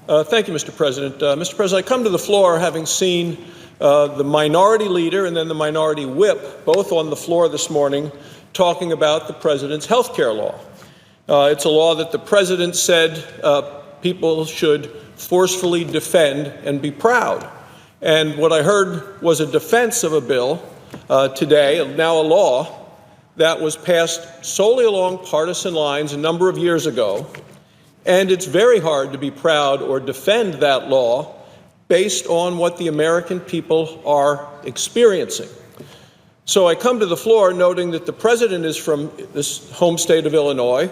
Thank you, Mr. President. Mr. President, I come to the floor having seen the minority leader and then the minority whip both on the floor this morning talking about the president's health care law. It's a law that the president said people should forcefully defend and be proud. And what I heard was a defense of a bill today, now a law, that was passed solely along partisan lines a number of years ago. And it's very hard to be proud or defend that law based on what the American people are experiencing. So I come to the floor noting that the president is from this home state of Illinois.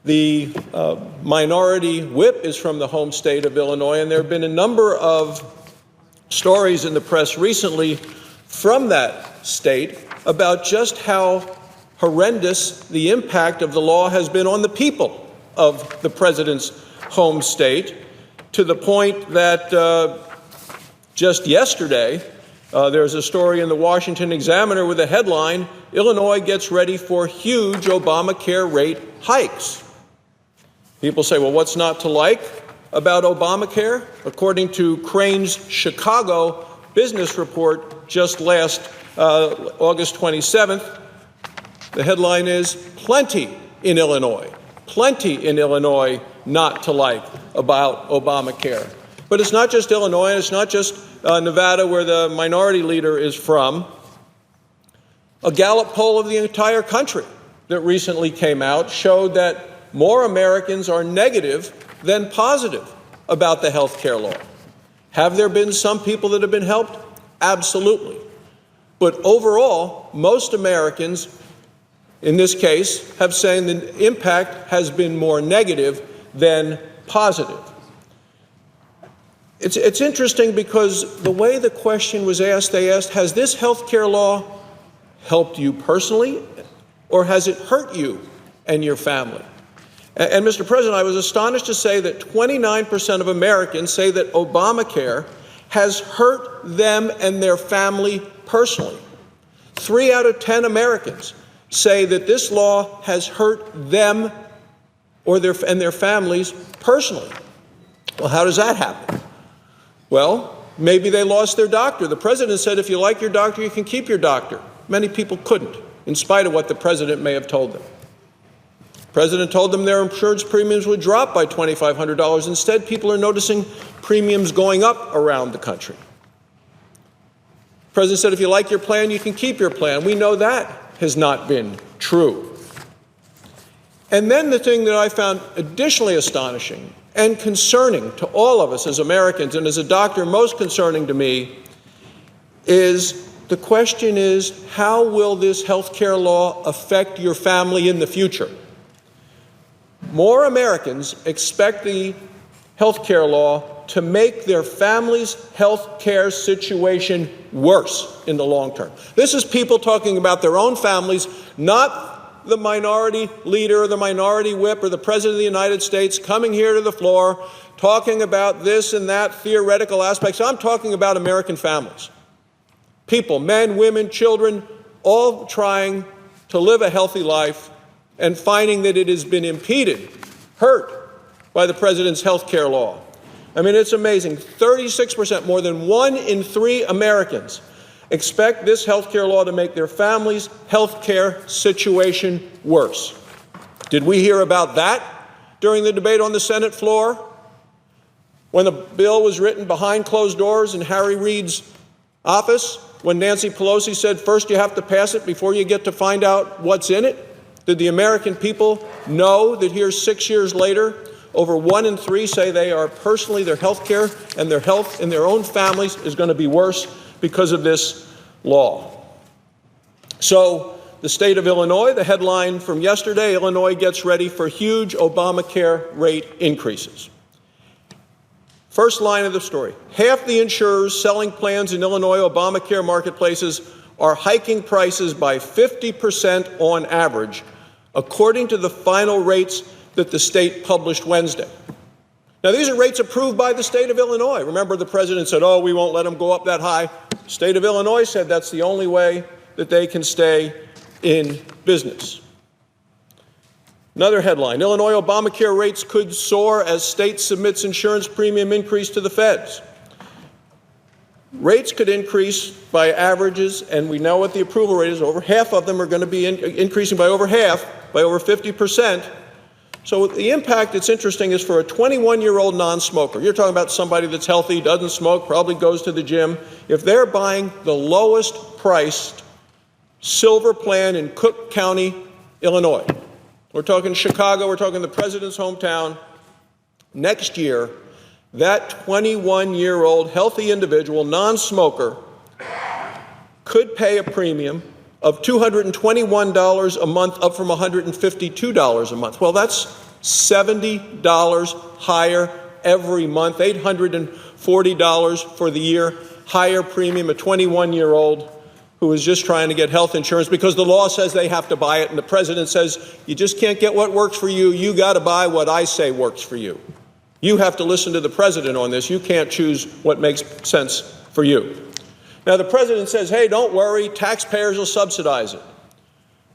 The minority whip is from the home state of Illinois, and there have been a number of stories in the press recently from that state about just how horrendous the impact of the law has been on the people of the president's home state, to the point that just yesterday there's a story in the Washington Examiner with a headline, "Illinois gets ready for huge Obamacare rate hikes." People say, well, what's not to like about Obamacare? According to Crane's Chicago business report just last August 27th, the headline is "Plenty in Illinois." Plenty in Illinois not to like about Obamacare. But it's not just Illinois, and it's not just Nevada, where the minority leader is from. A Gallup poll of the entire country that recently came out showed that more Americans are negative than positive about the health care law. Have there been some people that have been helped? Absolutely. But overall, most Americans in this case have said the impact has been more negative than positive. It's interesting because the way the question was asked, they asked, has this health care law helped you personally, or has it hurt you and your family? And Mr. President, I was astonished to say that 29% of Americans say that Obamacare has hurt them and their family personally. 3 out of 10 Americans say that this law has hurt them or their families personally. Well, how does that happen? Well, maybe they lost their doctor. The president said if you like your doctor, you can keep your doctor. Many people couldn't, in spite of what the president may have told them. The president told them their insurance premiums would drop by $2,500. Instead, people are noticing premiums going up around the country. The president said if you like your plan, you can keep your plan. We know that has not been true. And then the thing that I found additionally astonishing and concerning to all of us as Americans, and as a doctor, most concerning to me, is the question is, how will this health care law affect your family in the future? More Americans expect the health care law to make their family's health care situation worse in the long term. This is people talking about their own families, not the minority leader or the minority whip or the president of the United States coming here to the floor talking about this and that theoretical aspects. I'm talking about American families. People, men, women, children, all trying to live a healthy life and finding that it has been impeded, hurt by the president's health care law. I mean, it's amazing. 36%, more than 1 in 3 Americans, expect this health care law to make their family's health care situation worse. Did we hear about that during the debate on the Senate floor? When the bill was written behind closed doors in Harry Reid's office, when Nancy Pelosi said, first you have to pass it before you get to find out what's in it? Did the American people know that here 6 years later, over 1 in 3 say they are personally, their health care and their health in their own families is going to be worse because of this law? So the state of Illinois, the headline from yesterday, Illinois gets ready for huge Obamacare rate increases. First line of the story, half the insurers selling plans in Illinois Obamacare marketplaces are hiking prices by 50% on average, according to the final rates that the state published Wednesday. Now, these are rates approved by the state of Illinois. Remember, the president said, oh, we won't let them go up that high. The state of Illinois said that's the only way that they can stay in business. Another headline, Illinois Obamacare rates could soar as state submits insurance premium increase to the feds. Rates could increase by averages, and we know what the approval rate is. Over half of them are going to be increasing by over half, by over 50%. So the impact, it's interesting, is for a 21-year-old non-smoker. You're talking about somebody that's healthy, doesn't smoke, probably goes to the gym. If they're buying the lowest priced silver plan in Cook County, Illinois, we're talking Chicago, we're talking the president's hometown, next year, that 21-year-old healthy individual, non-smoker, could pay a premium of $221 a month, up from $152 a month. Well, that's $70 higher every month, $840 for the year, higher premium, a 21-year-old who is just trying to get health insurance because the law says they have to buy it, and the president says, you just can't get what works for you, you got to buy what I say works for you. You have to listen to the president on this. You can't choose what makes sense for you. Now, the president says, hey, don't worry, taxpayers will subsidize it.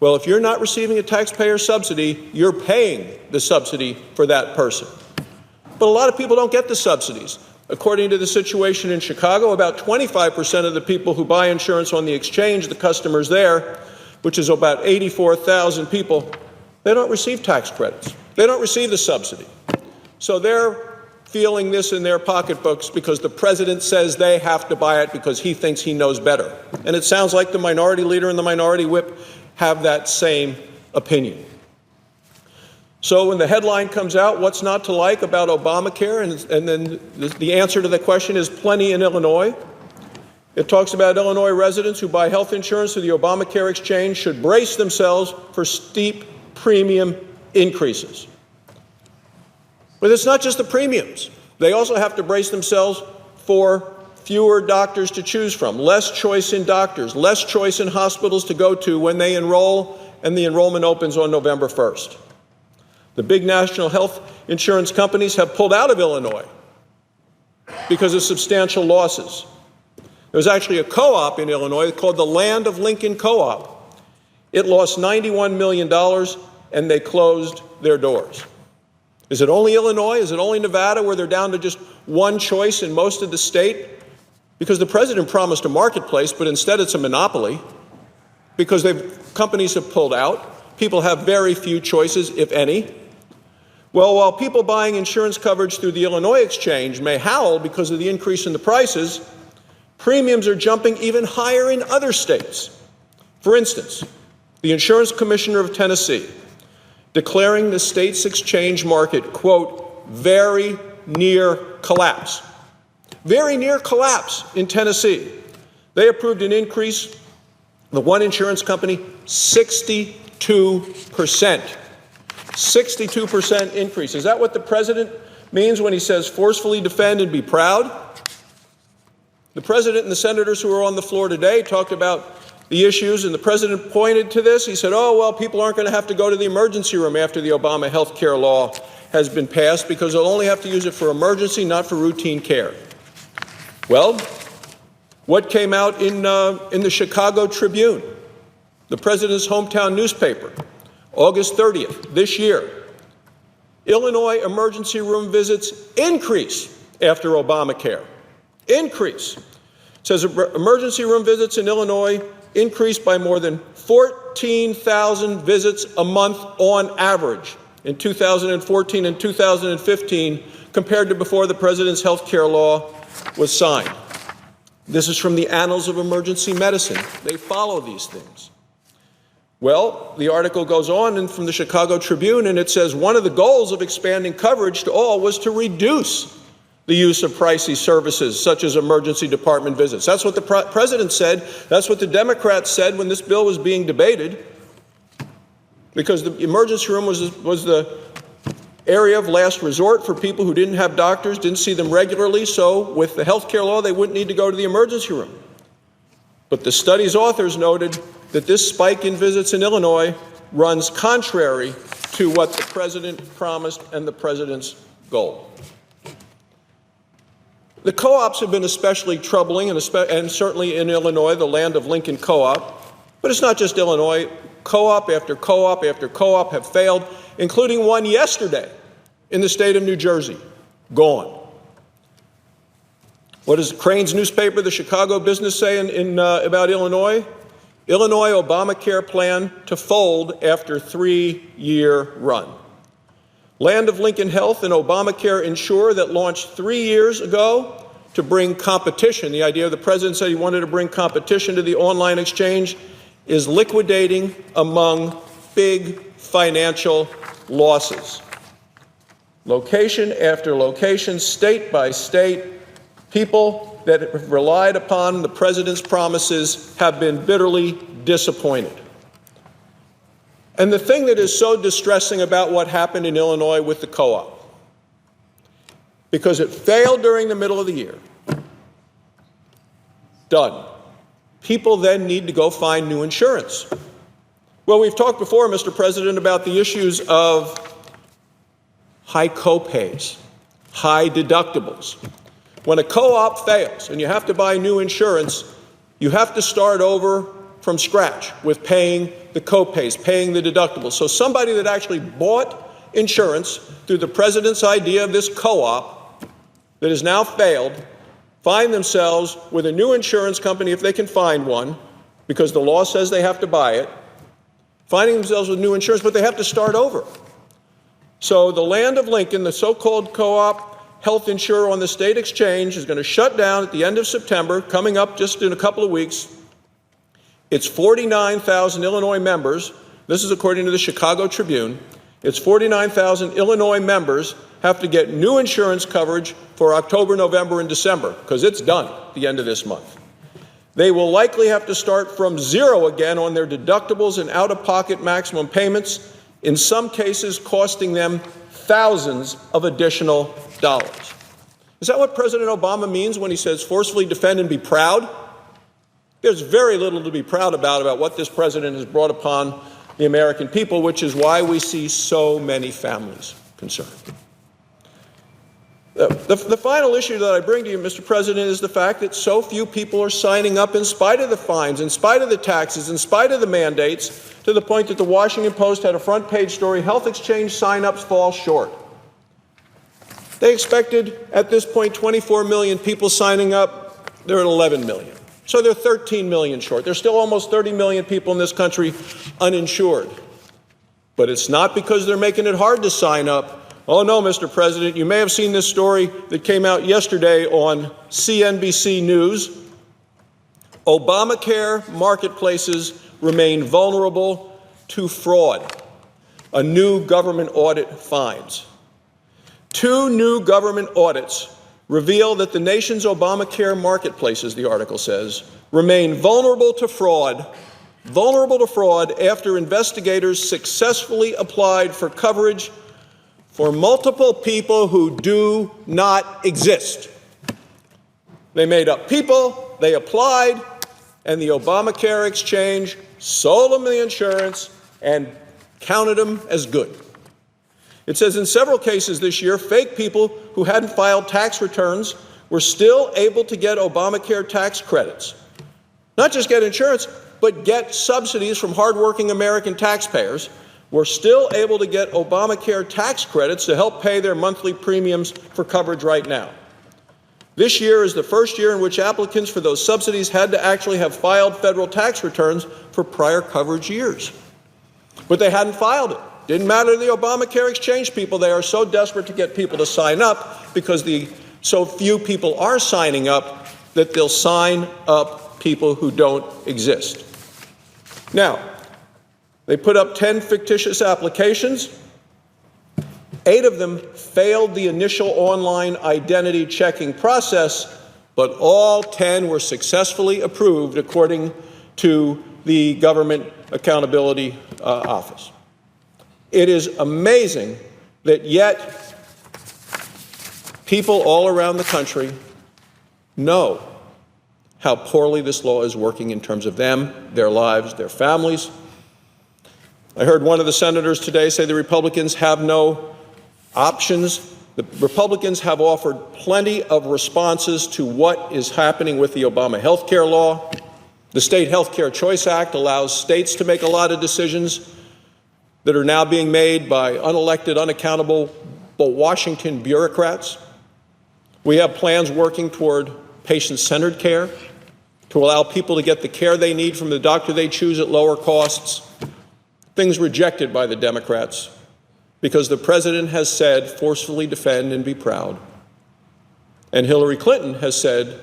Well, if you're not receiving a taxpayer subsidy, you're paying the subsidy for that person. But a lot of people don't get the subsidies. According to the situation in Chicago, about 25% of the people who buy insurance on the exchange, the customers there, which is about 84,000 people, they don't receive tax credits. They don't receive the subsidy. So they're feeling this in their pocketbooks because the president says they have to buy it because he thinks he knows better. And it sounds like the minority leader and the minority whip have that same opinion. So when the headline comes out, what's not to like about Obamacare, and then the answer to the question is plenty in Illinois. It talks about Illinois residents who buy health insurance through the Obamacare exchange should brace themselves for steep premium increases. But it's not just the premiums. They also have to brace themselves for fewer doctors to choose from, less choice in doctors, less choice in hospitals to go to when they enroll, and the enrollment opens on November 1st. The big national health insurance companies have pulled out of Illinois because of substantial losses. There was actually a co-op in Illinois called the Land of Lincoln Co-op. It lost $91 million, and they closed their doors. Is it only Illinois? Is it only Nevada, where they're down to just one choice in most of the state? Because the president promised a marketplace, but instead it's a monopoly because companies have pulled out. People have very few choices, if any. Well, while people buying insurance coverage through the Illinois exchange may howl because of the increase in the prices, premiums are jumping even higher in other states. For instance, the insurance commissioner of Tennessee declaring the state's exchange market, quote, very near collapse. Very near collapse in Tennessee. They approved an increase, the one insurance company, 62%. 62% increase. Is that what the president means when he says forcefully defend and be proud? The president and the senators who are on the floor today talked about the issues, and the president pointed to this. He said, oh, well, people aren't going to have to go to the emergency room after the Obama health care law has been passed because they'll only have to use it for emergency, not for routine care. Well, what came out in the Chicago Tribune, the president's hometown newspaper, August 30th, this year? Illinois emergency room visits increase after Obamacare. Increase. It says emergency room visits in Illinois increased by more than 14,000 visits a month on average in 2014 and 2015 compared to before the president's health care law was signed. This is from the Annals of Emergency Medicine. They follow these things. Well, the article goes on and from the Chicago Tribune, and it says one of the goals of expanding coverage to all was to reduce the use of pricey services such as emergency department visits. That's what the president said. That's what the Democrats said when this bill was being debated, because the emergency room was the area of last resort for people who didn't have doctors, didn't see them regularly, so with the health care law, they wouldn't need to go to the emergency room. But the study's authors noted that this spike in visits in Illinois runs contrary to what the president promised and the president's goal. The co-ops have been especially troubling, and certainly in Illinois, the Land of Lincoln Co-op. But it's not just Illinois. co-op after co-op after co-op have failed, including one yesterday in the state of New Jersey. Gone. What does Crane's newspaper, the Chicago Business, say about Illinois? Illinois Obamacare plan to fold after 3-year run. Land of Lincoln Health and Obamacare Insure that launched 3 years ago to bring competition. The idea of the president said he wanted to bring competition to the online exchange is liquidating among big financial losses. Location after location, state by state, people that have relied upon the president's promises have been bitterly disappointed. And the thing that is so distressing about what happened in Illinois with the co-op, because it failed during the middle of the year, done. People then need to go find new insurance. Well, we've talked before, Mr. President, about the issues of high copays, high deductibles. When a co-op fails and you have to buy new insurance, you have to start over from scratch with paying the copays, paying the deductibles. So somebody that actually bought insurance through the president's idea of this co-op that has now failed find themselves with a new insurance company, if they can find one, because the law says they have to buy it, finding themselves with new insurance, but they have to start over. So the Land of Lincoln, the so-called co-op health insurer on the state exchange, is going to shut down at the end of September, coming up just in a couple of weeks. It's 49,000 Illinois members. This is according to the Chicago Tribune. It's 49,000 Illinois members have to get new insurance coverage for October, November, and December, because it's done at the end of this month. They will likely have to start from zero again on their deductibles and out-of-pocket maximum payments, in some cases costing them thousands of additional dollars. Is that what President Obama means when he says forcefully defend and be proud? There's very little to be proud about what this president has brought upon the American people, which is why we see so many families concerned. The final issue that I bring to you, Mr. President, is the fact that so few people are signing up in spite of the fines, in spite of the taxes, in spite of the mandates, to the point that the Washington Post had a front-page story, health exchange sign-ups fall short. They expected, at this point, 24 million people signing up. They're at 11 million. So they're 13 million short. There's still almost 30 million people in this country uninsured. But it's not because they're making it hard to sign up. Oh, no, Mr. President, you may have seen this story that came out yesterday on CNBC News. Obamacare marketplaces remain vulnerable to fraud. A new government audit finds. 2 new government audits reveal that the nation's Obamacare marketplaces, the article says, remain vulnerable to fraud after investigators successfully applied for coverage for multiple people who do not exist. They made up people, they applied, and the Obamacare exchange sold them the insurance and counted them as good. It says in several cases this year, fake people who hadn't filed tax returns were still able to get Obamacare tax credits. Not just get insurance, but get subsidies from hardworking American taxpayers. Were still able to get Obamacare tax credits to help pay their monthly premiums for coverage right now. This year is the first year in which applicants for those subsidies had to actually have filed federal tax returns for prior coverage years. But they hadn't filed it. Didn't matter to the Obamacare exchange people. They are so desperate to get people to sign up because so few people are signing up that they'll sign up people who don't exist. Now, they put up 10 fictitious applications. 8 of them failed the initial online identity checking process, but all 10 were successfully approved according to the Government Accountability Office. It is amazing that yet people all around the country know how poorly this law is working in terms of them, their lives, their families. I heard one of the senators today say the Republicans have no options. The Republicans have offered plenty of responses to what is happening with the Obama health care law. The State Health Care Choice Act allows states to make a lot of decisions that are now being made by unelected, unaccountable Washington bureaucrats. We have plans working toward patient-centered care to allow people to get the care they need from the doctor they choose at lower costs, things rejected by the Democrats because the president has said, forcefully defend and be proud. And Hillary Clinton has said,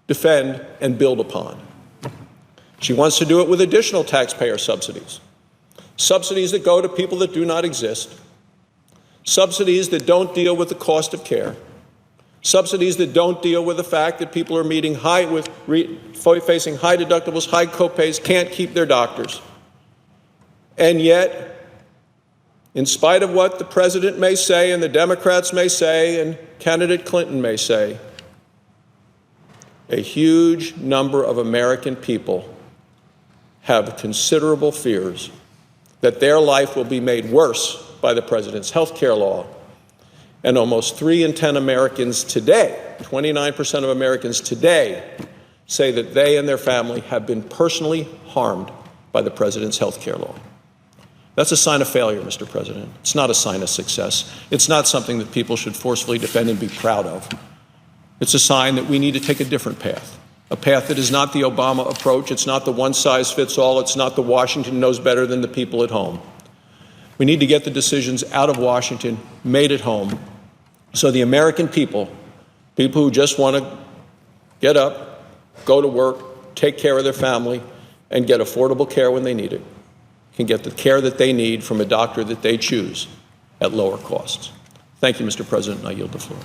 defend and build upon. She wants to do it with additional taxpayer subsidies, subsidies that go to people that do not exist, subsidies that don't deal with the cost of care, subsidies that don't deal with the fact that people are facing high deductibles, high copays, can't keep their doctors. And yet, in spite of what the president may say and the Democrats may say and candidate Clinton may say, a huge number of American people have considerable fears that their life will be made worse by the president's health care law. And almost 3 in 10 Americans today, 29% of Americans today, say that they and their family have been personally harmed by the president's health care law. That's a sign of failure, Mr. President. It's not a sign of success. It's not something that people should forcefully defend and be proud of. It's a sign that we need to take a different path, a path that is not the Obama approach. It's not the one-size-fits-all. It's not the Washington knows better than the people at home. We need to get the decisions out of Washington, made at home, so the American people who just want to get up, go to work, take care of their family, and get affordable care when they need it, can get the care that they need from a doctor that they choose at lower costs. Thank you, Mr. President, and I yield the floor.